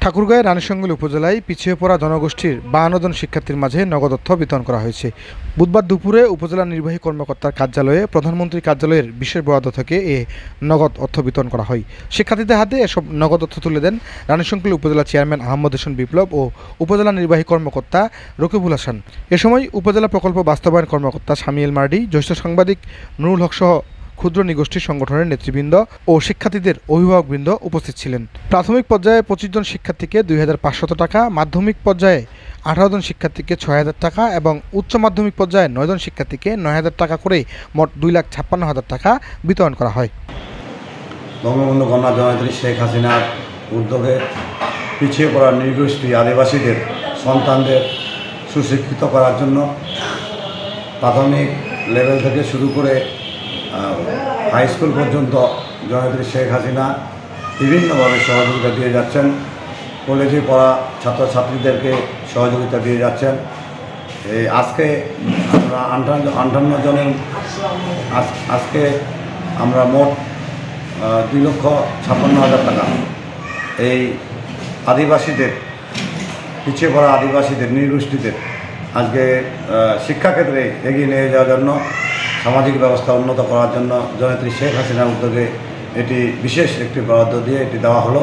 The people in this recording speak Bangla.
ঠাকুরগাঁয়ের রানীশঙ্কল উপজেলায় পিছিয়ে পড়া জনগোষ্ঠীর 52 জন শিক্ষার্থীর মাঝে নগদ অর্থ বিতরণ করা হয়েছে। বুধবার দুপুরে উপজেলা নির্বাহী কর্মকর্তার কার্যালয়ে প্রধানমন্ত্রী কার্যালয়ের বিশেষ বরাদ্দ থেকে এ নগদ অর্থ বিতরণ করা হয়। শিক্ষার্থীদের হাতে এসব নগদ অর্থ তুলে দেন রানীশঙ্কল উপজেলা চেয়ারম্যান আহমদ হোসেন বিপ্লব ও উপজেলা নির্বাহী কর্মকর্তা রকিবুল হাসান। এ সময় উপজেলা প্রকল্প বাস্তবায়ন কর্মকর্তা শামিয়েল মার্ডি, জ্যেষ্ঠ সাংবাদিক নুরুল হক সহ ক্ষুদ্র নিগোষ্ঠী সংগঠনের নেতৃবৃন্দ ও শিক্ষার্থীদের অভিভাবকবৃন্দ উপস্থিত ছিলেন। প্রাথমিক পর্যায়ে 25 জন শিক্ষার্থীকে 2500 টাকা, মাধ্যমিক পর্যায়ে 18 জন শিক্ষার্থীকে 6000 টাকা এবং উচ্চ মাধ্যমিক পর্যায়ে 9 জন শিক্ষার্থীকে 9000 টাকা করে মোট 2,56,000 টাকা বিতরণ করা হয়। বঙ্গবন্ধু কন্যা জননেত্রী শেখ হাসিনার উদ্যোগে পিছিয়ে পড়া নৃগোষ্ঠী আদিবাসীদের সন্তানদের সুশিক্ষিত করার জন্য প্রাথমিক লেভেল থেকে শুরু করে হাই স্কুল পর্যন্ত জননেত্রী শেখ হাসিনা বিভিন্নভাবে সহযোগিতা দিয়ে যাচ্ছেন। কলেজে পড়া ছাত্রছাত্রীদেরকে সহযোগিতা দিয়ে যাচ্ছেন। আজকে আমরা 58 জনের আজকে আমরা মোট 2,56,000 টাকা এই আদিবাসীদের, পিছিয়ে পড়া আদিবাসীদের, নৃগোষ্ঠীদের আজকে শিক্ষাক্ষেত্রে এগিয়ে নিয়ে যাওয়ার জন্য, সামাজিক ব্যবস্থা উন্নত করার জন্য জননেত্রী শেখ হাসিনার উদ্যোগে এটি বিশেষ একটি বরাদ্দ দিয়ে এটি দেওয়া হলো।